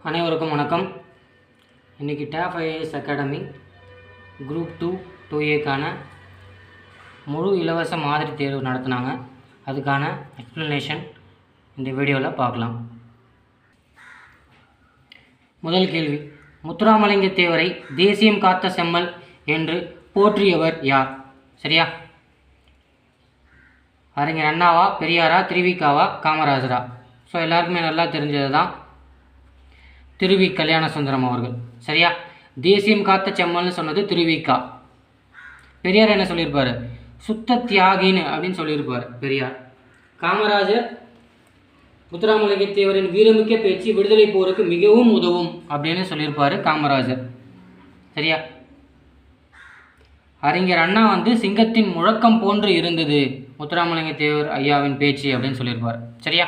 அனைவருக்கும் வணக்கம். இன்றைக்கி tape IAS academy group 2A முழு இலவச மாதிரி தேர்வு நடத்தினாங்க. அதுக்கான எக்ஸ்ப்ளனேஷன் இந்த வீடியோவில் பார்க்கலாம். முதல் கேள்வி, முத்துராமலிங்க தேவரை தேசியம் காத்த செம்மல் என்று போற்றியவர் யார்? சரியா? அறிஞர் அண்ணாவா, பெரியாரா, திருவிக்காவா, காமராஜரா? ஸோ எல்லாருக்குமே நல்லா தெரிஞ்சது தான் திருவி கல்யாண சுந்தரம் அவர்கள். சரியா? தேசியம் காத்த செம்மல்னு சொன்னது திருவிக்கா. பெரியார் என்ன சொல்லியிருப்பார்? சுத்த தியாகின்னு அப்படின்னு சொல்லியிருப்பார் பெரியார். காமராஜர் முத்துராமலிங்க தேவரின் வீரமிக்க பேச்சு விடுதலை போருக்கு மிகவும் உதவும் அப்படின்னு சொல்லியிருப்பார் காமராஜர். சரியா? அறிஞர் அண்ணா சிங்கத்தின் முழக்கம் போன்று இருந்தது முத்துராமலிங்க தேவர் ஐயாவின் பேச்சு அப்படின்னு சொல்லியிருப்பார். சரியா?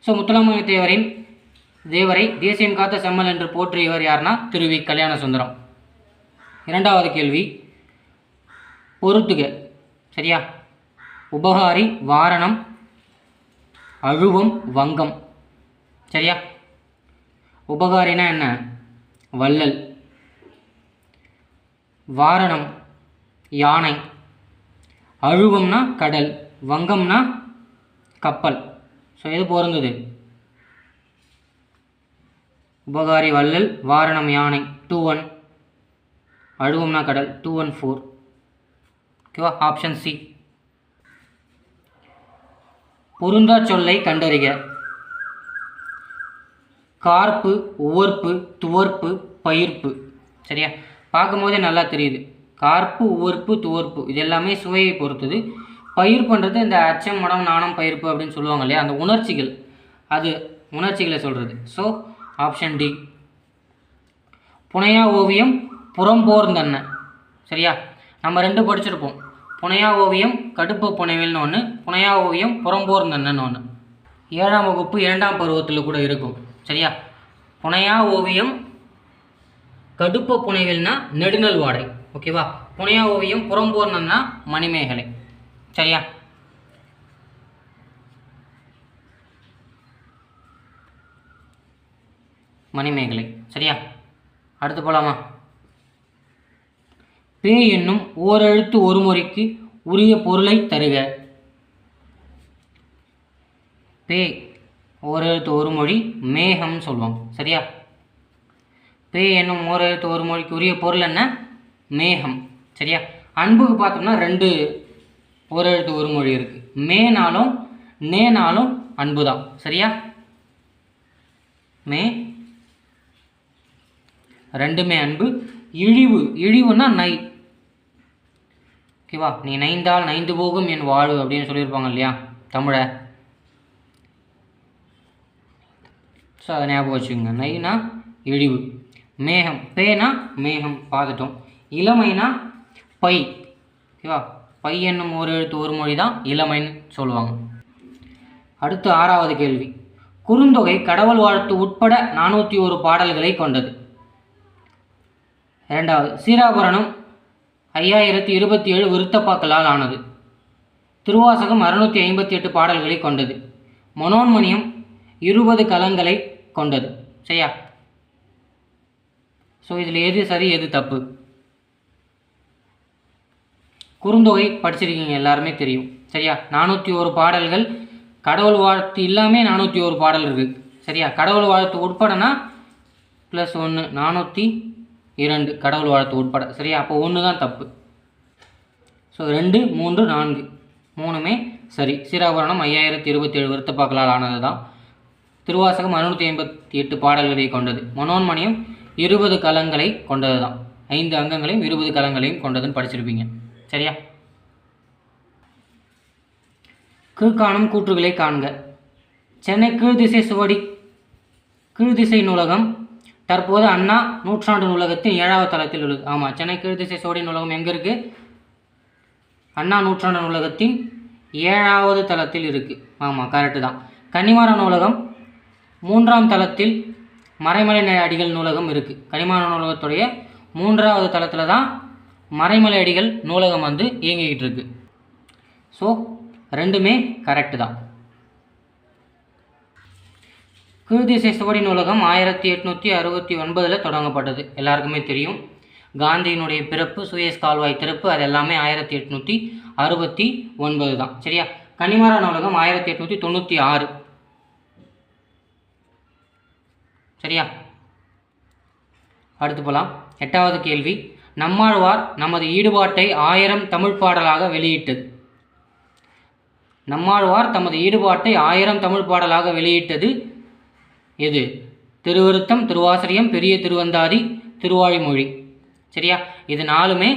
ஸோ முத்துராமலிங்க தேவரை தேசியம் காத்த செம்மல் என்று போற்றியவர் யார்னா திருவி கல்யாண சுந்தரம். இரண்டாவது கேள்வி, பொறுத்துக. சரியா? உபகாரி, வாரணம், அழுவம், வங்கம். சரியா? உபகாரினா என்ன? வள்ளல். வாரணம் யானை. அழுவம்னா கடல். வங்கம்னா கப்பல். ஸோ எது பொருந்தது? உபகாரி வள்ளல், வாரணம் யானை. 2-1. அழுவம்னா கடல். 2-1-4. ஓகேவா? Option C. பொருந்தா சொல்லை கண்டறிக. கார்ப்பு, உவர்ப்பு, துவர்ப்பு, பயிர்ப்பு. சரியா? பார்க்கும்போதே நல்லா தெரியுது. கார்ப்பு, உவர்ப்பு, துவர்ப்பு இது எல்லாமே சுவையை பொறுத்தது. பயிர் பண்ணுறது இந்த அச்சம், மடம், நாணம், பயிர்ப்பு அப்படின்னு சொல்லுவாங்க இல்லையா, அந்த உணர்ச்சிகள், அது உணர்ச்சிகளை சொல்கிறது. So option D. புனையா ஓவியம், புறம்போர்ந்தன்ன. சரியா? நம்ம 2 படிச்சிருப்போம். புனையா ஓவியம் கடுப்பு புனைவில்னு ஒன்று, புனையா ஓவியம் புறம்போர்ந்தன்னு ஒன்று. 7ஆம் வகுப்பு 2ஆம் பருவத்தில் கூட இருக்கும். சரியா? புனையா ஓவியம் கடுப்பு புனைவில்னா நெடுநல் வாடை. ஓகேவா? புனையா ஓவியம் புறம்போர்ந்தன்னா மணிமேகலை. சரியா? மணிமேகலை. சரியா? அடுத்து போலாமா? பே என்னும் ஓரெழுத்து ஒரு முறைக்கு உரிய பொருளை தருக. பே ஓரெழுத்து ஒரு மொழி மேகம் சொல்லுவாங்க. சரியா? பே என்னும் ஓரெழுத்து ஒரு மொழிக்கு உரிய பொருள் என்ன? மேகம். சரியா? அன்புக்கு பார்த்தோம்னா 2 ஓரெழுத்து ஒரு மொழி இருக்கு. மேனாலும் நேனாலும் அன்பு தான். சரியா? மே ரெண்டுமே அன்பு. இழிவு, இழிவுன்னா நை. ஓகேவா? நீ நைந்தால் நைந்து போகும் என் வாழ்வு அப்படின்னு சொல்லியிருப்பாங்க இல்லையா தமிழை. ஸோ அதை ஞாபகம் வச்சுக்கோங்க. நைனா இழிவு. மேகம், பேனா மேகம் பார்த்துட்டோம். இளமைனா பை. ஓகேவா? பை என்னும் ஒரு எழுத்து ஒரு மொழி தான் இளமைன்னு சொல்லுவாங்க. அடுத்து 6வது கேள்வி, குறுந்தொகை கடவுள் வாழ்த்து உட்பட 401 பாடல்களை கொண்டது. 2வது, சீராபுரணம் 5027 விருத்தப்பாக்களால் ஆனது. திருவாசகம் 658 பாடல்களை கொண்டது. மனோன்மணியம் 20 கலங்களை கொண்டது. சரியா? ஸோ இதில் எது சரி எது தப்பு? குறுந்தொகை படிச்சிருக்கீங்க, எல்லாருமே தெரியும். சரியா? 401 பாடல்கள். கடவுள் வாழ்த்து இல்லாமல் 401 பாடல் இருக்குது. சரியா? கடவுள் வாழ்த்து உட்படனா +1 402 கடவுள் வாழ்த்து உட்பட. சரியா? அப்போ 1 தான் தப்பு. ஸோ 2, 3, 4 3மே சரி. சீராபுரணம் 5027 விருத்தப்பாக்களால் ஆனது தான். திருவாசகம் 658 பாடல்களை கொண்டது. மனோன்மணியம் 20 கலங்களை கொண்டது தான். 5 அங்கங்களையும் 20 கலங்களையும் கொண்டதுன்னு படிச்சிருப்பீங்க. சரியா? கீழ்காணும் கூற்றுகளை காண்க. சென்னை கீழ்திசை சுவடி கீழ்திசை நூலகம் தற்போது அண்ணா நூற்றாண்டு நூலகத்தின் 7வது தளத்தில் உள்ளது. ஆமாம், சென்னை கீழ்திசை சுவடி நூலகம் எங்கே இருக்குது? அண்ணா நூற்றாண்டு நூலகத்தின் 7வது தளத்தில் இருக்குது. ஆமாம், கரெக்டு தான். கன்னிமாரா நூலகம் 3ஆம் தளத்தில் மறைமலை அடிகள் நூலகம் இருக்குது. கன்னிமாரா நூலகத்துடைய 3வது தளத்தில் தான் மறைமலை அடிகள் நூலகம் இயங்கிக்கிட்டு இருக்கு. ஸோ 2மே கரெக்டு தான். கீழ்திசை சுவடி நூலகம் 1869 தொடங்கப்பட்டது, எல்லாருக்குமே தெரியும். காந்தியினுடைய பிறப்பு, சுயஸ் கால்வாய் திறப்பு, அது எல்லாமே 1869 தான். சரியா. கன்னிமரா நூலகம் 1896. சரியா. அடுத்து போகலாம். 8வது கேள்வி. நம்மாழ்வார் நமது ஈடுபாட்டை 1000 தமிழ் பாடலாக வெளியிட்டது. நம்மாழ்வார் தமது ஈடுபாட்டை 1000 தமிழ் பாடலாக வெளியிட்டது எது? திருவிருத்தம், திருவாசரியம், பெரிய திருவந்தாதி, திருவாழிமொழி. சரியா. இது 4மே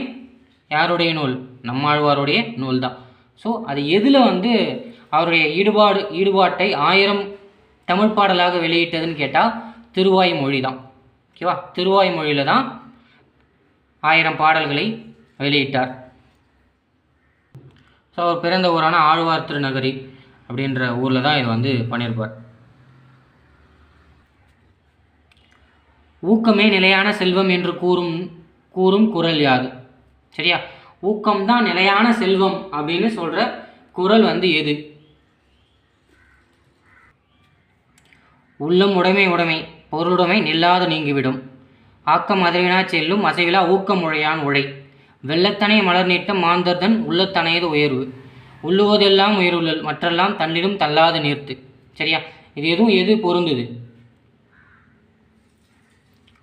யாருடைய நூல்? நம்மாழ்வாருடைய நூல் தான். ஸோ அது எதில் வந்து அவருடைய ஈடுபாட்டை 1000 தமிழ் பாடலாக வெளியிட்டதுன்னு கேட்டால் திருவாய்மொழி தான். ஓகேவா. திருவாய்மொழியில் தான் 1000 பாடல்களை வெளியிட்டார். ஸோ அவர் பிறந்த ஊரான ஆழ்வார் திருநகரி அப்படின்ற ஊரில் தான் இது வந்து பண்ணியிருப்பார். ஊக்கமே நிலையான செல்வம் என்று கூறும் குறள் யாது? சரியா. ஊக்கம்தான் நிலையான செல்வம் அப்படின்னு சொல்கிற குறள் வந்து எது? உள்ளம் உடைமை பொருளுடைமை நில்லாது நீங்கிவிடும். ஆக்கம் அதவினா செல்லும் அசைவிலா ஊக்கம் உழையான் உழை. வெள்ளத்தனை மலர் நீட்டம் மாந்தர்தன் உள்ளத்தனையது உயர்வு. உள்ளுவதெல்லாம் உயர்வுள்ளல் மற்றெல்லாம் தன்னிலும் தள்ளாது நீர்த்து. சரியா. இது எது பொருந்துது?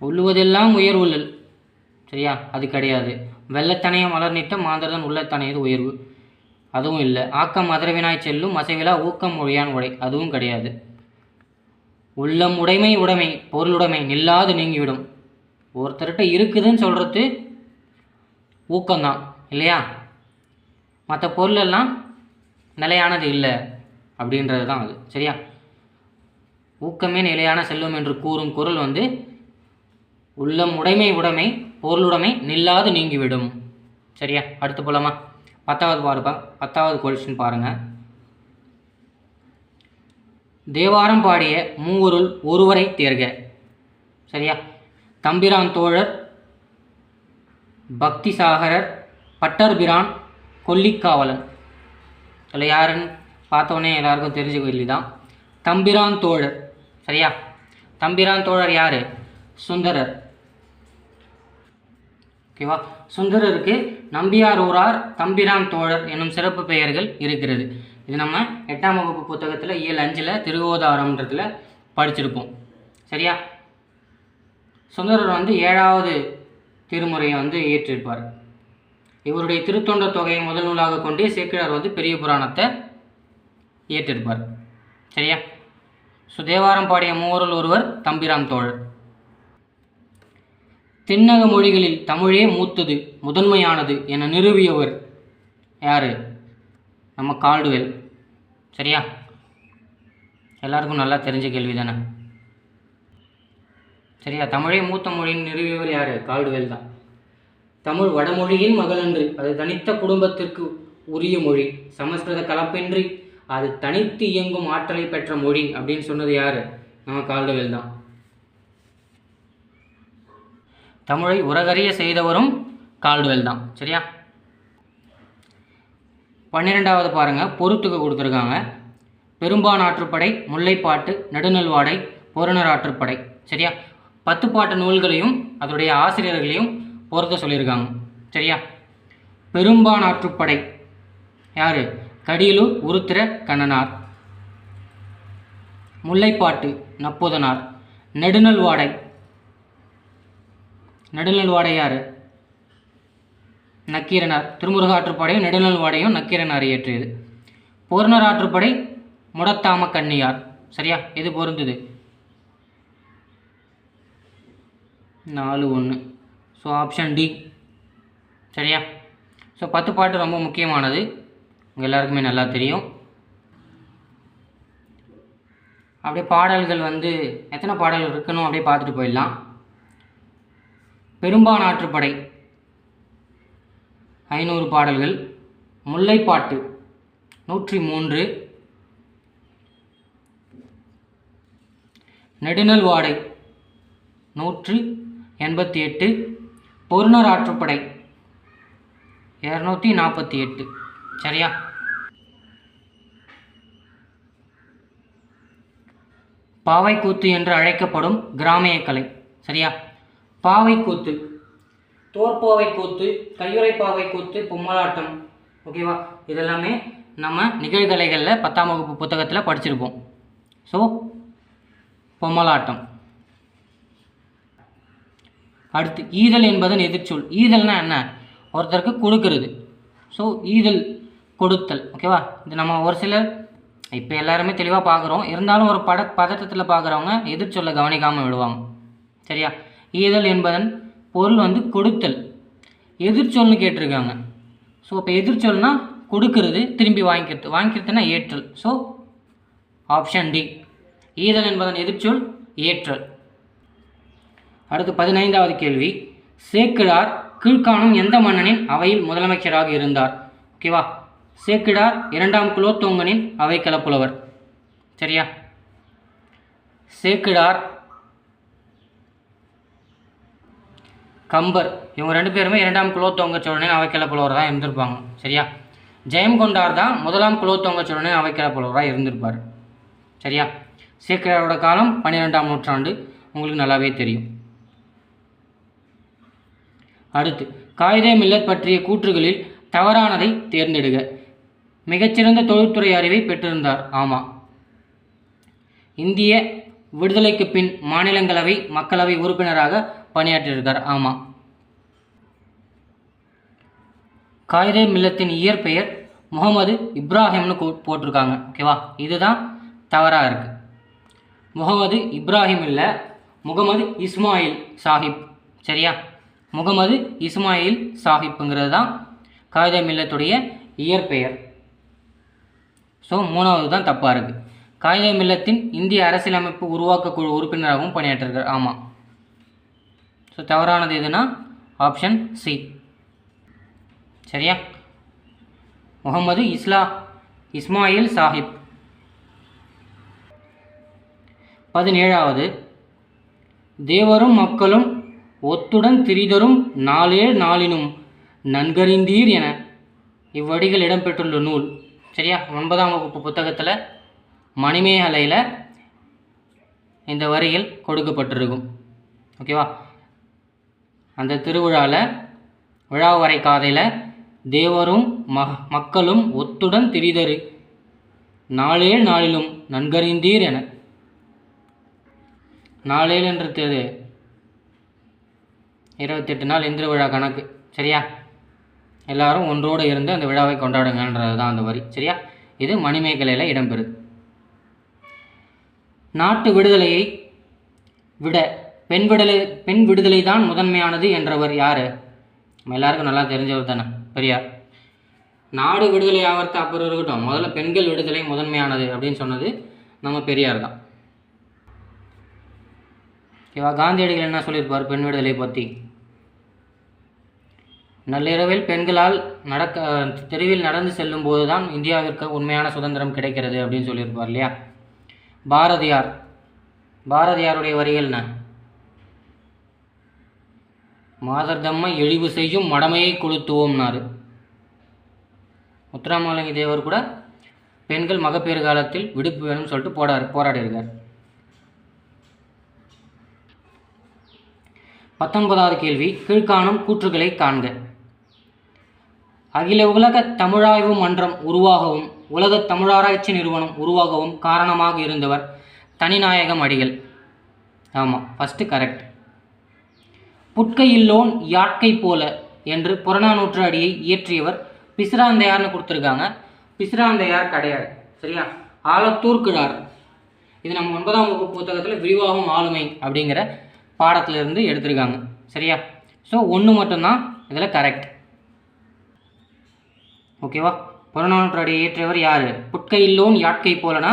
உள்ளுவதெல்லாம் உயர்வுள்ளல். சரியா, அது கிடையாது. வெள்ளத்தனைய மலர் நீட்டம் மாந்தர்தன் உள்ளத்தனையது உயர்வு, அதுவும் இல்லை. ஆக்கம் மதுரவினாய் செல்லும் அசைவிலா ஊக்கம் உழையான் உழை, அதுவும் கிடையாது. உள்ளம் உடைமை பொருளுடைமை நில்லாது நீங்கிவிடும். ஒருத்தர்கிட்ட இருக்குதுன்னு சொல்கிறது ஊக்கம்தான் இல்லையா. மற்ற பொருளெல்லாம் நிலையானது இல்லை அப்படின்றது தான் அது. சரியா. ஊக்கமே நிலையான செல்வம் என்று கூறும் குறள் வந்து உள்ளம் உடைமை பொருளுடைமை நில்லாது நீங்கிவிடும். சரியா. அடுத்து போலாமா? 10வது கொஸ்டின் பாருங்கள். தேவாரம் பாடிய மூவருள் ஒருவரை தேர்க. சரியா. தம்பிரான் தோழர், பக்தி சாகரர், பட்டர்பிரான், கொல்லிக்காவலன். இதில் யாருன்னு பார்த்தோன்னே எல்லாருக்கும் தெரிஞ்ச கேள்வி தான். தம்பிரான் தோழர். சரியா. தம்பிரான் தோழர் யார்? சுந்தரர். ஓகேவா. சுந்தரருக்கு நம்பியார் ஊரார், தம்பிரான் தோழர் என்னும் சிறப்பு பெயர்கள் இருக்கிறது. இது நம்ம 8ஆம் வகுப்பு புத்தகத்தில் இயல் 5 திருவோதாரம்ன்றதுல படிச்சிருப்போம். சரியா. சுந்தரர் வந்து 7வது திருமுறையை வந்து இயற்றிருப்பார். இவருடைய திருத்தொண்ட தொகையை முதல் நூலாக கொண்டே சேக்கிழார் வந்து பெரிய புராணத்தை இயற்றிருப்பார். சரியா. ஸோ தேவாரம் பாடிய மூவருள் ஒருவர் தம்பிரான் தோழர். தென்னக மொழிகளில் தமிழே மூத்தது முதன்மையானது என நிறுவியவர் யார்? நம்ம கால்டுவெல். சரியா. எல்லாருக்கும் நல்லா தெரிஞ்ச கேள்வி தானே. சரியா. தமிழே மூத்த மொழியின் நிறுவியவர் யார்? கால்டுவெல் தான். தமிழ் வடமொழியின் மகளன்று, அது தனித்த குடும்பத்திற்கு உரிய மொழி, சமஸ்கிருத கலப்பின்றி அது தனித்து இயங்கும் ஆற்றலை பெற்ற மொழி அப்படின்னு சொன்னது யார்? நம்ம கால்டுவெல் தான். தமிழை உலகறிய செய்தவரும் கால்டுவெல் தான். சரியா. 12வது பாருங்கள். பொறுத்துக்கு கொடுத்துருக்காங்க. பெரும்பான் ஆற்றுப்படை, முல்லைப்பாட்டு, நெடுநல்வாடை, பொருணர் ஆற்றுப்படை. சரியா. 10 பாட்டு நூல்களையும் அதனுடைய ஆசிரியர்களையும் பொறுத்த சொல்லியிருக்காங்க. சரியா. பெரும்பான் ஆற்றுப்படை யார்? கடியலூர் உருத்திர கண்ணனார். முல்லைப்பாட்டு நப்பூதனார். நெடுநல்வாடை யார்? நக்கீரனார். திருமுருக ஆற்றுப்படையும் நெடுநல்வாடையும் நக்கீரனார் இயற்றியது. பொருணர் ஆற்றுப்படை முடத்தாம கண்ணியார். சரியா. இது பொருந்துது. 4-1. So option D. சரியா. ஸோ 10 பாட்டு ரொம்ப முக்கியமானது, உங்கள் எல்லாருக்குமே நல்லா தெரியும். அப்படியே பாடல்கள் வந்து எத்தனை பாடல்கள் இருக்குன்னு அப்படியே பார்த்துட்டு போயிடலாம். பெரும்பான் ஆற்றுப்படை 500 பாடல்கள். முல்லைப்பாட்டு 103. நெடுநல்வாடை 188. பொருணர் ஆற்றுப்படை 248. சரியா. பாவைக்கூத்து என்று அழைக்கப்படும் கிராமிய கலை. சரியா? பாவைக்கூத்து, தோற்பாவை கூத்து, கையுறைப்பாவை கூத்து, பொம்மலாட்டம். ஓகேவா? இதெல்லாமே நம்ம நிகழ்கலைகளில் 10ஆம் வகுப்பு புத்தகத்தில் படிச்சிருப்போம். ஸோ பொம்மலாட்டம். அடுத்து ஈதல் என்பதன் எதிர்ச்சொல். ஈதல்னா என்ன? ஒருத்தருக்கு கொடுக்கறது. ஸோ ஈதல், கொடுத்தல். ஓகேவா? இது நம்ம ஒரு சிலர் இப்போ எல்லாருமே தெளிவாக பார்க்குறோம். இருந்தாலும் ஒரு பதட்டத்தில் பார்க்குறவங்க எதிர்ச்சொல்லை கவனிக்காமல் விடுவாங்க. சரியா? ஈதல் என்பதன் பொருள் கொடுத்தல். எதிர்ச்சொல்னு கேட்டிருக்காங்க. ஸோ இப்போ எதிர்ச்சொல்னா கொடுக்கறது, திரும்பி வாங்கிக்கிறதுனா ஏற்றல். ஸோ ஆப்ஷன் டி, ஈதல் என்பதன் எதிர்ச்சொல் ஏற்றல். அடுத்து 15வது கேள்வி. சேக்கிழார் கீழ்காணும் எந்த மன்னனின் அவையில் முதலமைச்சராக இருந்தார்? ஓகேவா? சேக்கிழார் 2ஆம் குலோத்துங்கனின் அவைக்கள புலவர். சரியா? சேக்கிழார், கம்பர், இவங்க 2 பேருமே 2ஆம் குலோத்துங்க சோழனின் அவைக்கள புலவர் தான் இருந்திருப்பாங்க. சரியா? ஜெயங்கொண்டார் தான் 1ஆம் குலோத்துங்க சோழனின் அவைக்கள புலவராக இருந்திருப்பார். சரியா? சேக்கிழாரோட காலம் 12ஆம் நூற்றாண்டு, உங்களுக்கு நல்லாவே தெரியும். அடுத்து காயிதே மில்லத் பற்றிய கூற்றுகளில் தவறானதை தேர்ந்தெடுக. மிகச்சிறந்த தொழில்துறை அறிவை பெற்றிருந்தார். ஆமாம். இந்திய விடுதலைக்கு பின் மாநிலங்களவை, மக்களவை உறுப்பினராக பணியாற்றியிருக்கார். ஆமாம். காயிதே மில்லத்தின் இயற்பெயர் முகமது இப்ராஹிம்னு போட்டிருக்காங்க. ஓகேவா? இதுதான் தவறாக இருக்குது. முகமது இப்ராஹிம் இல்லை, முகமது இஸ்மாயில் சாஹிப். சரியா? முகமது இஸ்மாயில் சாஹிப்புங்கிறது தான் காயிதே மில்லத்துடைய இயற்பெயர். ஸோ 3வது தான் தப்பாக இருக்குது. காயிதே மில்லத்தின் இந்திய அரசியலமைப்பு உருவாக்க குழு உறுப்பினராகவும் பணியாற்றிருக்கார். ஆமாம். ஸோ தவறானது எதுனா ஆப்ஷன் சி. சரியா? முகமது இஸ்மாயில் சாஹிப். 17வது. தேவரும் மக்களும் ஒத்துடன் திரிதரும் நாளேழ் நாளினும் நன்கறிந்தீர் என இவ்வடிகள் இடம்பெற்றுள்ள நூல். சரியா? 9ஆம் வகுப்பு புத்தகத்தில் மணிமேகலையில் இந்த வரிகள் கொடுக்கப்பட்டிருக்கும். ஓகேவா? அந்த திருவிழாவில் விழாவரை காதையில் தேவரும் மக்களும் ஒத்துடன் திரிதரு நாளேழ் நாளிலும் நன்கறிந்தீர் என. நாளேழ் என்றது 28 நாள் இந்திர விழா கணக்கு. சரியா? எல்லாரும் ஒன்றோடு இருந்து அந்த விழாவை கொண்டாடுங்கன்றது தான் அந்த வரி. சரியா? இது மணிமேகலையில் இடம்பெறுது. நாட்டு விடுதலையை விட பெண் விடுதலை தான் முதன்மையானது என்றவர் யார்? நம்ம எல்லாருக்கும் நல்லா தெரிஞ்சவர் தானே, பெரியார். நாடு விடுதலை ஆகிறது அப்புறம் இருக்கட்டும், முதல்ல பெண்கள் விடுதலை முதன்மையானது அப்படின்னு சொன்னது நம்ம பெரியார் தான். ஓகேவா? காந்தியடிகள் என்ன சொல்லியிருப்பார் பெண் விடுதலை பற்றி? நள்ளிரவில் பெண்களால் தெருவில் நடந்து செல்லும் போது தான் இந்தியாவிற்கு உண்மையான சுதந்திரம் கிடைக்கிறது அப்படின்னு சொல்லியிருப்பார் இல்லையா? பாரதியாருடைய வரிகள் என்ன? மாதர்தம்மை இழிவு செய்யும் மடமையை கொளுத்துவோம்னாரு. முத்துராமலிங்க தேவர் கூட பெண்கள் மகப்பேறு காலத்தில் விடுப்பு வேணும்னு சொல்லிட்டு போராடி இருக்கார். 19வது கேள்வி. கீழ்காணும் கூற்றுகளை காண்க. அகில உலக தமிழாய்வு மன்றம் உருவாகவும் உலக தமிழாராய்ச்சி நிறுவனம் உருவாகவும் காரணமாக இருந்தவர் தனிநாயகம் அடிகள். ஆமாம், ஃபஸ்ட்டு கரெக்ட். புட்கையில்லோன் யாட்கை போல என்று புறநானூற்று அடியை இயற்றியவர் பிசிராந்தையார்னு கொடுத்துருக்காங்க. பிசிராந்தையார் கிடையாது. சரியா? ஆலத்தூர் கிழார். இது நம்ம 9ஆம் வகுப்பு புத்தகத்தில் விரிவாகும் ஆளுமை அப்படிங்கிற பாடத்திலிருந்து எடுத்திருக்காங்க. சரியா? ஸோ 1 மட்டும்தான் இதில் கரெக்ட். ஓகேவா? புறநானூற்று அடியை இயற்றியவர் யார்? புட்கையில்லோன் யாட்கை போலனா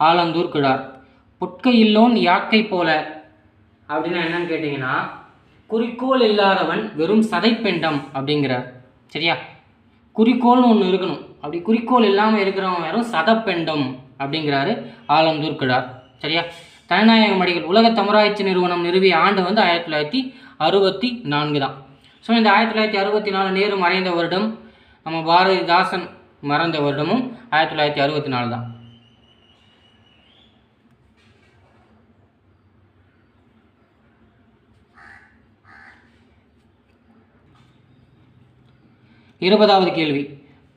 ஆலந்தூர் கிழார். புட்கையில்லோன் யாட்கை போல அப்படின்னா என்னன்னு கேட்டிங்கன்னா, குறிக்கோள் இல்லாதவன் வெறும் சதைப்பெண்டம் அப்படிங்கிறார். சரியா? குறிக்கோள்னு ஒன்று இருக்கணும். அப்படி குறிக்கோள் இல்லாமல் இருக்கிறவங்க வெறும் சதப்பெண்டம் அப்படிங்கிறாரு ஆலந்தூர் கிழார். சரியா? தனிநாயகம் அடிகள் உலக தமிழாராய்ச்சி நிறுவனம் நிறுவிய ஆண்டு 1964 தான். ஸோ இந்த 1964 நேரு மறைந்த வருடம், நம்ம பாரதிதாசன் மறைந்த வருடமும் 1964 தான். 20வது கேள்வி,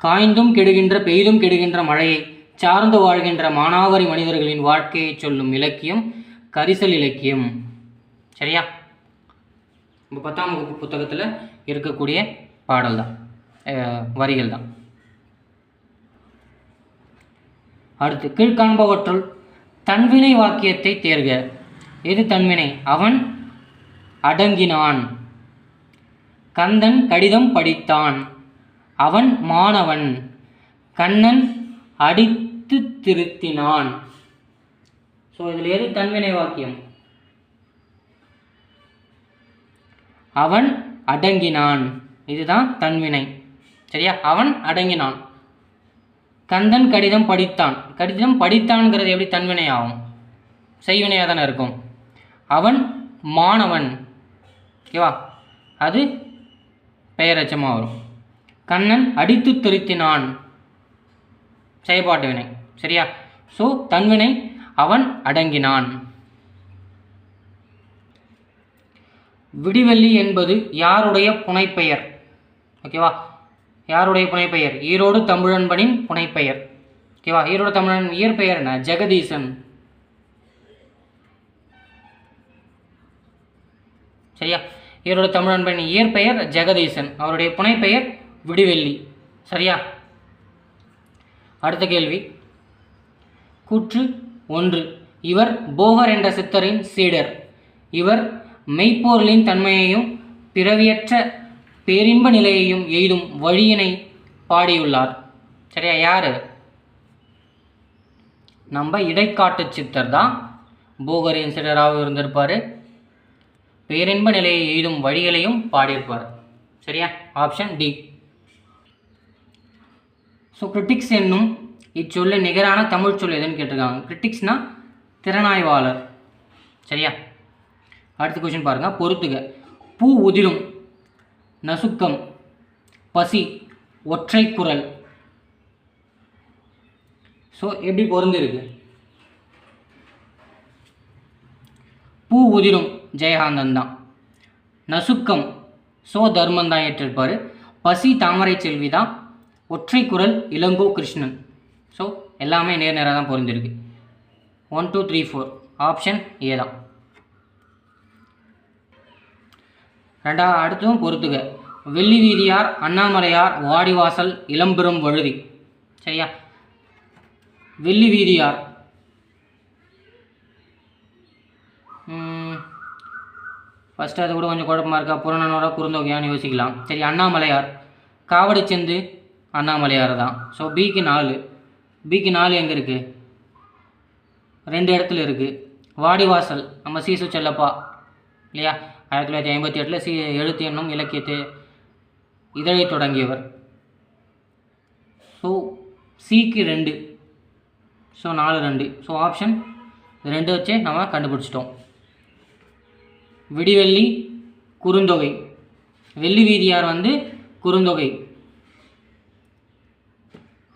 காய்ந்தும் கெடுகின்ற பெய்தும் கெடுகின்ற மழையை சார்ந்து வாழ்கின்ற மானாவாரி மனிதர்களின் வாழ்க்கையை சொல்லும் இலக்கியம் கரிசல் இலக்கியம். சரியா? இப்போ 10ஆம் வகுப்பு புத்தகத்தில் இருக்கக்கூடிய பாடல் தான், வரிகள் தான். அடுத்து, கீழ்காண்பவற்றுள் தன்வினை வாக்கியத்தை தேர்க. எது தன்வினை? அவன் அடங்கினான், கந்தன் கடிதம் படித்தான், அவன் மாணவன், கண்ணன் அடித்து திருத்தினான். ஸோ இதில் எது தன்வினை வாக்கியம்? அவன் அடங்கினான், இதுதான் தன்வினை. சரியா? அவன் அடங்கினான். கந்தன் கடிதம் படித்தான், கடிதம் படித்தான்ங்கிறது எப்படி தன்வினை ஆகும்? செய்வினையாக தானே இருக்கும். அவன் மாணவன், ஓகேவா, அது பெயரச்சமாக வரும். கண்ணன் அடித்து திருத்தினான், செயல்பாட்டு வினை. சரியா? ஸோ தன்வினை அவன் அடங்கினான். விடிவெள்ளி என்பது யாருடைய புனைப்பெயர்? ஓகேவா, யாருடைய புனைப்பெயர்? ஈரோடு தமிழன்பனின் புனைப்பெயர். ஓகேவா, ஈரோடு தமிழன் இயற்பெயர் என்ன? ஜெகதீசன். சரியா? ஈரோடு தமிழன்பனின் இயற்பெயர் ஜெகதீசன், அவருடைய புனைப்பெயர் விடிவெள்ளி. சரியா? அடுத்த கேள்வி, கூற்று 1. இவர் போகர் என்ற சித்தரின் சீடர். இவர் மெய்ப்பொருளின் தன்மையையும் பிறவியற்ற பேரின்ப நிலையையும் எய்தும் வழியினை பாடியுள்ளார். சரியா? யாரு? நம்ம இடைக்காட்டு சித்தர் தான் போகரின் சீடராக இருந்திருப்பார். பேரின்ப நிலையை எய்தும் வழிகளையும் பாடியிருப்பார். சரியா? Option D. ஸோ கிரிட்டிக்ஸ் என்னும் இச்சொல்ல நிகரான தமிழ் சொல் எதுன்னு கேட்டிருக்காங்க. கிரிட்டிக்ஸ்னா திறனாய்வாளர். சரியா? அடுத்த கொஸ்டின் பாருங்க, பொறுத்துக. பூ உதிரும், நசுக்கம், பசி, ஒற்றை குரல். ஸோ எப்படி பொருந்திருக்கு? பூ உதிரும் ஜெயகாந்தன் தான். நசுக்கம் சோ தர்மன் தான் ஏற்றிருப்பார். பசி தாமரை செல்வி தான். ஒற்றை குரல் இளங்கோ கிருஷ்ணன். ஸோ எல்லாமே நேராக தான் பொருந்திருக்கு. 1 2 3 4 ஆப்ஷன் ஏ தான். அடுத்ததும் பொறுத்துக. வெள்ளி வீதியார், அண்ணாமலையார், வாடிவாசல், இளம்பெரும் வழுதி. சரியா? வெள்ளி வீதியார் ஃபஸ்ட்டு அது கூட கொஞ்சம் குழப்பமாக இருக்கா, புறநனோட குறுந்தொகையான்னு யோசிக்கலாம். சரி, அண்ணாமலையார், காவடி செந்து அண்ணாமலையார் தான். ஸோ பிக்கு 4. பிக்கு 4 எங்கே இருக்குது? 2 இடத்துல இருக்குது. வாடிவாசல் நம்ம சீசு செல்லப்பா இல்லையா, 1958 எழுத்து என்னும் இலக்கியத்தை இதழை தொடங்கியவர். ஸோ சிக்கு 2. ஸோ 4 2. ஸோ ஆப்ஷன் 2 வச்சே நம்ம கண்டுபிடிச்சிட்டோம். விடிவெள்ளி குறுந்தொகை, வெள்ளி வீதியார் குறுந்தொகை,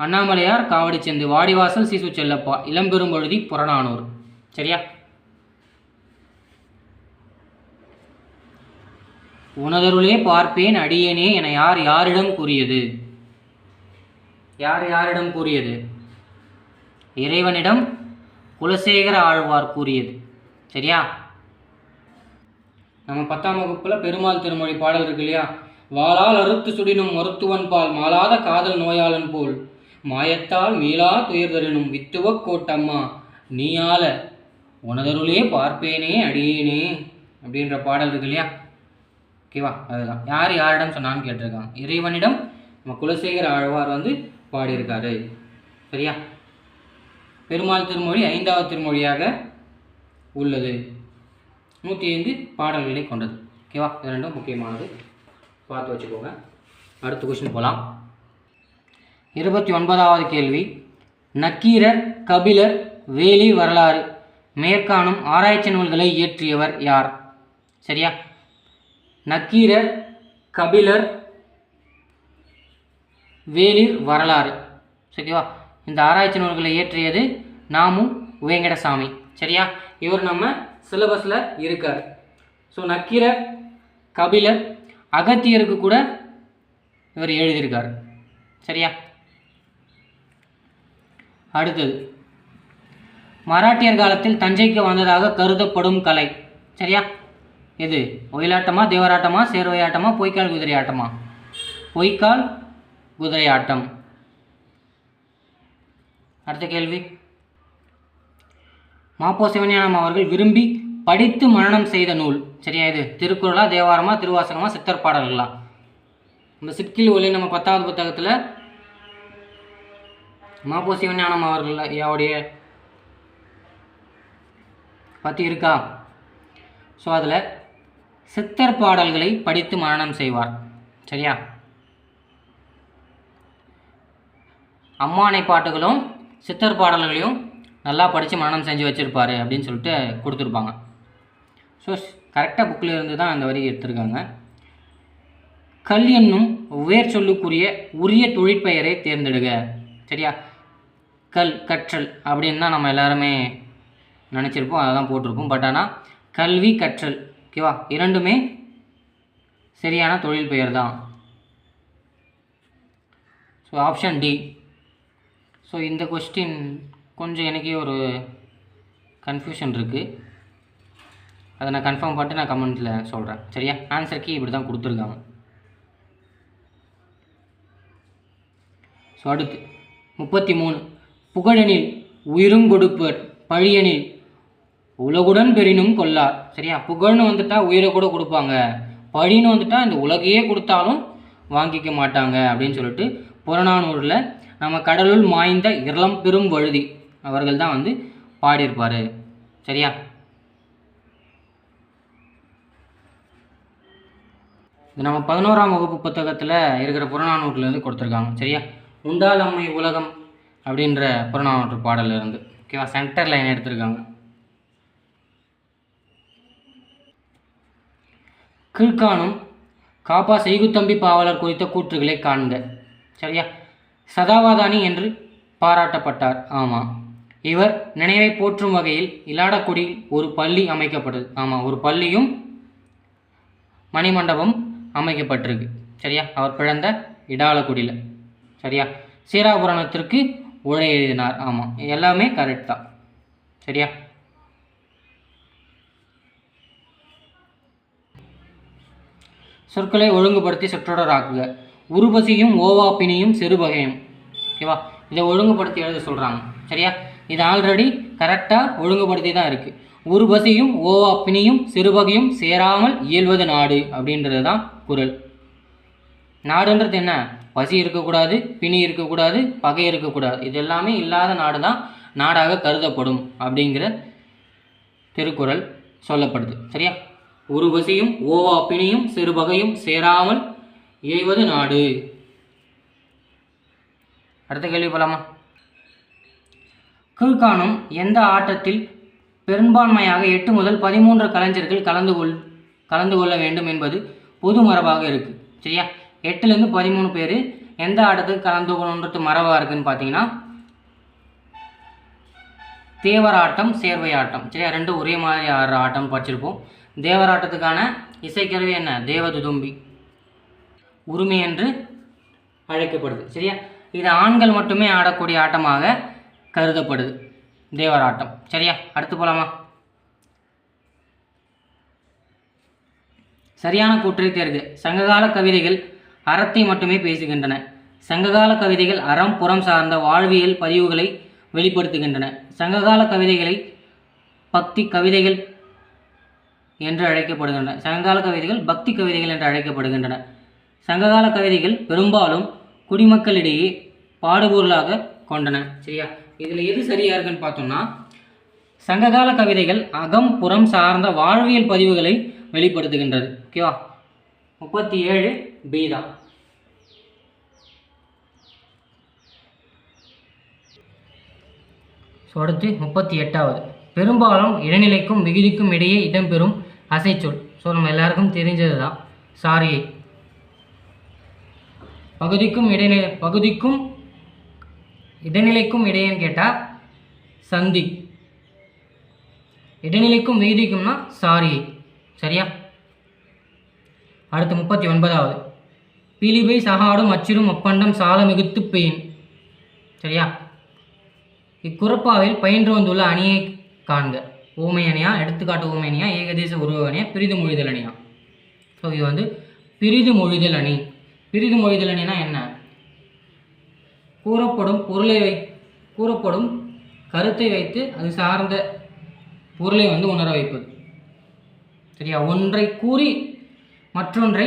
அண்ணாமலையார் காவடி செந்து, வாடிவாசல் சீசு செல்லப்பா, இளம்பெரும்பொழுதி புறநானூறு. சரியா? உனதருளே பார்ப்பேன் அடியேனே என யார் யாரிடம் கூறியது? யார் யாரிடம் கூறியது? இறைவனிடம் குலசேகர ஆழ்வார் கூறியது. சரியா? நம்ம 10ஆம் வகுப்பில் பெருமாள் திருமொழி பாடல் இருக்கு இல்லையா, வாளால் அறுத்து சுடினும் மருத்துவன் பால் மாளாத காதல் நோயாளன் போல் மாயத்தால் மீளா துயர்தரினும் வித்துவ கோட்டம்மா நீயால உனதருளே பார்ப்பேனே அடியேனே அப்படின்ற பாடல் இருக்கு இல்லையா. ஓகேவா? அதுதான் யார் யாரிடம் சொன்னான்னு கேட்டிருக்காங்க. இறைவனிடம் நம்ம குலசேகர ஆழ்வார் பாடியிருக்காரு. சரியா? பெருமாள் திருமொழி 5வது திருமொழியாக உள்ளது. 105 பாடல்களை கொண்டது. ஓகேவா? இது ரெண்டும் முக்கியமானது, பார்த்து வச்சுக்கோங்க. அடுத்த கொஸ்டின் போகலாம். 29வது கேள்வி, நக்கீரர், கபிலர், வேலி வரலாறு மேற்காணும் ஆராய்ச்சி நூல்களை இயற்றியவர் யார்? சரியா? நக்கீரர், கபிலர், வேலிர் வரலாறு. சரிவா? இந்த ஆராய்ச்சி நூல்களை இயற்றியது நாமு வேங்கடசாமி. சரியா? இவர் நம்ம சிலபஸில் இருக்கார். ஸோ நக்கீரர், கபிலர், அகத்தியருக்கு கூட இவர் எழுதியிருக்கார். சரியா? அடுத்தது, மராட்டியர் காலத்தில் தஞ்சைக்கு வந்ததாக கருதப்படும் கலை. சரியா? இது ஒயிலாட்டமா, தேவராட்டமா, சேர்வையாட்டமா, பொய்க்கால் குதிரை ஆட்டமா? பொய்க்கால் குதிரை ஆட்டம். அடுத்த கேள்வி, மாப்போ சிவஞானம் அவர்கள் விரும்பி படித்து மனனம் செய்த நூல். சரியா? இது திருக்குறளா, தேவாரமா, திருவாசகமா, சித்தர் பாடல்களா? இந்த சிற்கில் ஒளி நம்ம 10வது புத்தகத்தில் மாப்போ சிவஞானம் அவர்கள் யாவுடைய பற்றி இருக்கா? ஸோ அதில் சித்தர் பாடல்களை படித்து மனனம் செய்வார். சரியா? அம்மானை பாட்டுகளும் சித்தர் பாடல்களையும் நல்லா படித்து மனனம் செஞ்சு வச்சுருப்பார் அப்படின்னு சொல்லிட்டு கொடுத்துருப்பாங்க. ஸோ கரெக்டாக புக்கில் இருந்து தான் அந்த வரி எடுத்திருக்காங்க. கல் என்னும் உயர் சொல்லுக்குரிய உரிய தொழிற்பெயரை தேர்ந்தெடுக. சரியா? கல், கற்றல் அப்படின்னு தான் நம்ம எல்லாருமே நினச்சிருப்போம், அதை தான் போட்டிருப்போம். பட் ஆனால் கல்வி, கற்றல், ஓகேவா, இரண்டுமே சரியான தொழில் பெயர் தான். So option D. ஸோ இந்த கொஸ்டின் கொஞ்சம் எனக்கே ஒரு கன்ஃபியூஷன் இருக்குது, அதை நான் கன்ஃபார்ம் பண்ணிட்டு நான் கமெண்ட்டில் சொல்கிறேன். சரியா? ஆன்சர் கீ இப்படி தான் கொடுத்துருக்காங்க. ஸோ அடுத்து 33, புகழெனில் உயிரும் கொடுப்பர், பழியெனில் உலகுடன் பெறினும் கொள்ளார். சரியா? புகழ்னு வந்துட்டால் உயிரை கூட கொடுப்பாங்க, பழின்னு வந்துட்டால் இந்த உலகையே கொடுத்தாலும் வாங்கிக்க மாட்டாங்க அப்படின்னு சொல்லிட்டு புறநானூரில் நம்ம கடலுள் மாய்ந்த இளம் பெரும் வழுதி அவர்கள் தான் வந்து பாடியிருப்பார். சரியா? இது நம்ம 11ஆம் வகுப்பு புத்தகத்தில் இருக்கிற புறநானூற்றிலேருந்து கொடுத்துருக்காங்க. சரியா? உண்டால் அம்மை உலகம் அப்படின்ற புறநானூற்று பாடலில் இருந்து. ஓகேவா? சென்டர் லைன் எடுத்திருக்காங்க. கீழ்காணும் காப்பா செய்குத்தம்பி பாவலர் குறித்த கூற்றுகளை காண்க. சரியா? சதாவதானி என்று பாராட்டப்பட்டார். ஆமாம். இவர் நினைவை போற்றும் வகையில் இலாடக்குடியில் ஒரு பள்ளி அமைக்கப்பட்டது. ஆமாம், ஒரு பள்ளியும் மணிமண்டபம் அமைக்கப்பட்டிருக்கு. சரியா? அவர் பிறந்த இடாலக்குடியில். சரியா? சீராபுராணத்திற்கு உரை எழுதினார். ஆமாம், எல்லாமே கரெக்ட் தான். சரியா? சொற்களை ஒழுங்குபடுத்தி சொற்றொடர் ஆக்குக. உருபசியும் ஓவாப்பினியும் செருபகையும். ஓகேவா? இதை ஒழுங்குபடுத்தி எழுத சொல்கிறாங்க. சரியா? இது ஆல்ரெடி கரெக்டாக ஒழுங்குபடுத்தி தான் இருக்குது. உருபசியும் ஓவாப்பினியும் சிறுபகையும் சேராமல் இயல்வது நாடு அப்படின்றது தான் குறள். நாடுன்றது என்ன? பசி இருக்கக்கூடாது, பிணி இருக்கக்கூடாது, பகை இருக்கக்கூடாது, இது எல்லாமே இல்லாத நாடு தான் நாடாக கருதப்படும் அப்படிங்கிற திருக்குறள் சொல்லப்படுது. சரியா? உருபசியும் ஓவாப்பினியும் சிறுபகையும் சேராமல் இயல்வது நாடு. அடுத்த கேள்வி போலாமா? கீழ்காணும் எந்த ஆட்டத்தில் பெரும்பான்மையாக 8 முதல் 13 கலைஞர்கள் கலந்து கொள்ள வேண்டும் என்பது பொது மரபாக இருக்குது. சரியா? 8லேருந்து 13 பேர் எந்த ஆட்டத்துக்கு கலந்து கொள்ளணுன்றது மரபாக இருக்குதுன்னு பார்த்தீங்கன்னா தேவராட்டம், சேர்வை ஆட்டம். சரியா? ரெண்டும் ஒரே மாதிரி ஆடுற ஆட்டம் படிச்சிருப்போம். தேவராட்டத்துக்கான இசைக்கருவி என்ன? தேவதுதும்பி, உரிமை என்று அழைக்கப்படுது. சரியா? இது ஆண்கள் மட்டுமே ஆடக்கூடிய ஆட்டமாக கருதப்படுது தேவராட்டம். சரியா? அடுத்து போலாமா? சரியான கூற்றை தேர்க. சங்ககால கவிதைகள் அறத்தை மட்டுமே பேசுகின்றன. சங்ககால கவிதைகள் அறம், புறம் சார்ந்த வாழ்வியல் பதிவுகளை வெளிப்படுத்துகின்றன. சங்ககால கவிதைகளை பக்தி கவிதைகள் என்று அழைக்கப்படுகின்றன. சங்ககால கவிதைகள் பக்தி கவிதைகள் என்று அழைக்கப்படுகின்றன. சங்ககால கவிதைகள் பெரும்பாலும் குடிமக்களிடையே பாடுபொருளாக கொண்டன. சரியா? இதில் எது சரியா இருக்குன்னு பார்த்தோம்னா சங்ககால கவிதைகள் அகம் புறம் சார்ந்த வாழ்வியல் பதிவுகளை வெளிப்படுத்துகின்றது. ஓகேவா? 37 பி தான். ஸோ அடுத்து 38வது, பெரும்பாலும் இடைநிலைக்கும் மிகுதிக்கும் இடையே இடம்பெறும் அசைச்சொல். ஸோ நம்ம எல்லாருக்கும் தெரிஞ்சது தான் சாரியை. பகுதிக்கும் இடைநிலைக்கும் இடையேன்னு கேட்டால் சந்தி, இடைநிலைக்கும் மிகுதிக்கும்னா சாரியை. சரியா? அடுத்து 39வது, பீலிபை சகாடும் அச்சிடும் அப்பண்டம் சால மிகுத்து பெயின். சரியா? இக்குறப்பாவில் பயின்று வந்துள்ள அணியை காண்க. ஊமை அணியா, எடுத்துக்காட்டு ஊமை அணியா, ஏகதேச உருவ அணியா, பிரிது மொழிதல் அணியா? ஸோ இது வந்து பிரிது மொழிதல் அணி. பிரிது மொழிதல் அணினா என்ன? கூறப்படும் கருத்தை வைத்து அது சார்ந்த பொருளை வந்து உணர வைப்பது. சரியா? ஒன்றை கூறி மற்றொன்றை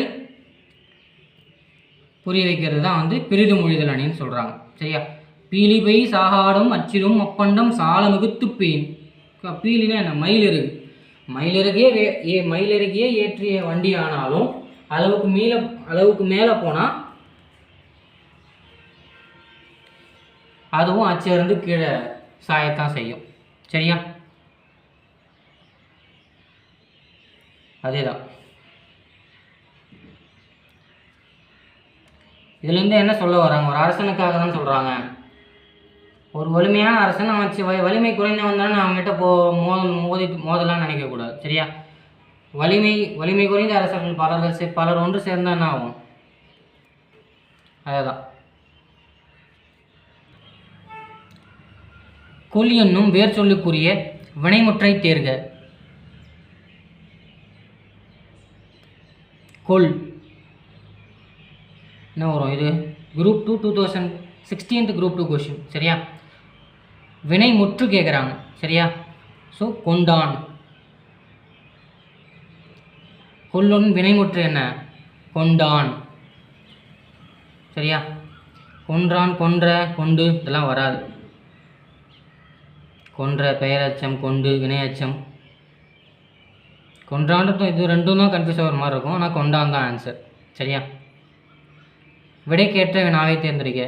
புரிய வைக்கிறது தான் வந்து பிரிது மொழிதல் அணின்னு சொல்கிறாங்க. சரியா? பீலிபை சாகாடும் அச்சிடும் அப்பண்டம் சால மிகுத்து பெயின். பீலினா என்ன? மயிலிறகு. மயிலிறகையே ஏற்றிய வண்டி ஆனாலும் அளவுக்கு மேலே போனால் அதுவும் அச்சிலிருந்து கீழே சாயத்தான் செய்யும். சரியா? அதேதான். இதுலேருந்து என்ன சொல்ல வராங்க? ஒரு அரசனுக்காக தான் சொல்கிறாங்க. ஒரு வலிமையான அரசன் அவன் வலிமை குறைந்தவன் தானே அவங்ககிட்ட மோதலாம் நினைக்கக்கூடாது. சரியா? வலிமை குறைந்த அரசர்கள் பலர் ஒன்று சேர்ந்தா என்ன ஆகும்? அதுதான். கொல் என்னும் வேர் சொல்லுக்குரிய வினைமுற்றை தேர்க. கொல் என்ன வரும்? இது குரூப் 2 2016 குரூப் 2 கொஸ்டின். சரியா? வினை முற்று கேட்குறாங்க. சரியா? ஸோ கொண்டான். கொல்லுன் வினைமுற்று என்ன? கொண்டான். சரியா? கொன்றான், கொன்ற, கொண்டு இதெல்லாம் வராது. கொன்ற பெயரச்சம், கொண்டு வினையச்சம். கொன்றான்றது இது ரெண்டும் தான் கன்ஃபியூஸ் ஆகிற மாதிரி இருக்கும். ஆனால் கொண்டான் தான் ஆன்சர். சரியா? விடைக்கேற்ற வினாவை தேர்ந்தெடுக்க.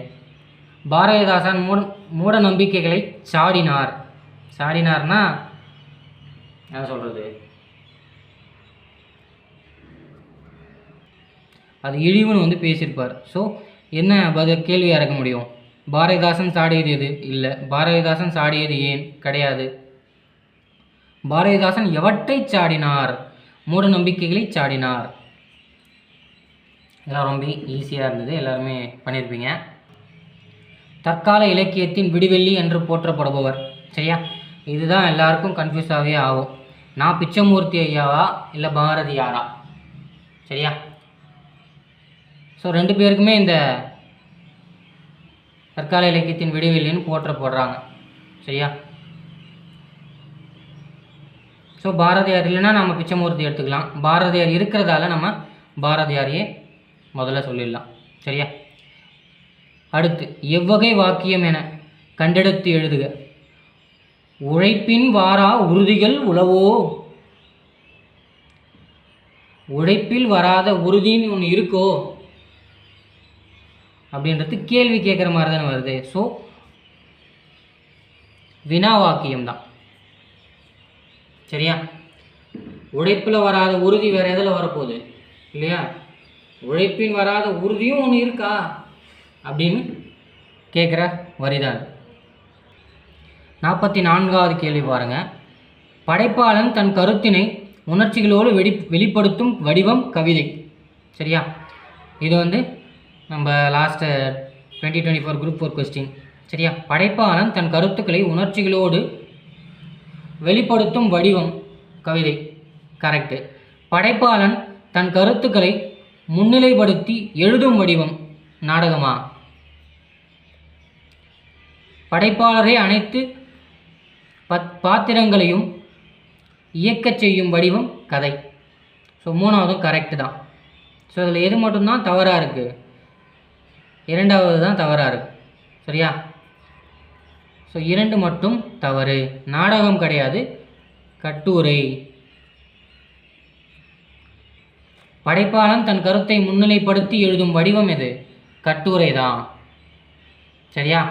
பாரதிதாசன் மூட நம்பிக்கைகளை சாடினார். சாடினார்னா என்ன சொல்கிறது? அது இழிவுன்னு வந்து பேசியிருப்பார். ஸோ என்ன கேள்வியாக இருக்க முடியும்? பாரதிதாசன் சாடியது எது? இல்லை. பாரதிதாசன் சாடியது ஏன்? கிடையாது. பாரதிதாசன் எவற்றை சாடினார்? மூட நம்பிக்கைகளை சாடினார். இதெல்லாம் ரொம்ப ஈஸியாக இருந்தது, எல்லாருமே பண்ணியிருப்பீங்க. தற்கால இலக்கியத்தின் விடிவெள்ளி என்று போற்றப்படுபவர். சரியா? இதுதான் எல்லாருக்கும் கன்ஃபியூஸாகவே ஆகும். நான் பிச்சமூர்த்தி ஐயாவா இல்லை பாரதியாரா? சரியா? ஸோ ரெண்டு பேருக்குமே இந்த தற்கால இலக்கியத்தின் விடிவெள்ளின்னு போற்றப்படுறாங்க. சரியா? ஸோ பாரதியார் இல்லைன்னா நம்ம பிச்சமூர்த்தி எடுத்துக்கலாம். பாரதியார் இருக்கிறதால நம்ம பாரதியாரையே முதல்ல சொல்லிடலாம். சரியா? அடுத்து எவ்வகை வாக்கியம் என கண்டெடுத்து எழுதுக. உழைப்பின் வாரா உறுதிகள் உளவோ. உழைப்பில் வராத உறுதின்னு ஒன்று இருக்கோ அப்படின்றது கேள்வி கேட்குற மாதிரி தானே வருது. ஸோ வினா வாக்கியம் தான். சரியா? உழைப்பில் வராத உறுதி வேறு எதில் வரப்போகுது இல்லையா? உழைப்பின் வராத உறுதியும் ஒன்று இருக்கா அப்படின்னு கேட்குற வரிதான். 44வது கேள்வி பாருங்கள். படைப்பாளன் தன் கருத்தினை உணர்ச்சிகளோடு வெளிப்படுத்தும் வடிவம் கவிதை. சரியா? இது வந்து நம்ம லாஸ்ட்டு 2024 குரூப் 4 கொஸ்டின். சரியா? படைப்பாளன் தன் கருத்துக்களை உணர்ச்சிகளோடு வெளிப்படுத்தும் வடிவம் கவிதை. கரெக்டு. படைப்பாளன் தன் கருத்துக்களை முன்னிலைப்படுத்தி எழுதும் வடிவம் நாடகமா? படைப்பாளரை அனைத்து பாத்திரங்களையும் இயக்கச் செய்யும் வடிவம் கதை. ஸோ 3வதும் கரெக்டு தான். ஸோ இதில் எது மட்டும்தான் தவறாக இருக்குது? 2வது தான் தவறாக இருக்குது. சரியா? ஸோ 2 மட்டும் தவறு. நாடகம் கிடையாது, கட்டுரை. படைப்பாளன் தன் கருத்தை முன்னிலைப்படுத்தி எழுதும் வடிவம் எது? கட்டுரை தான். சரியா?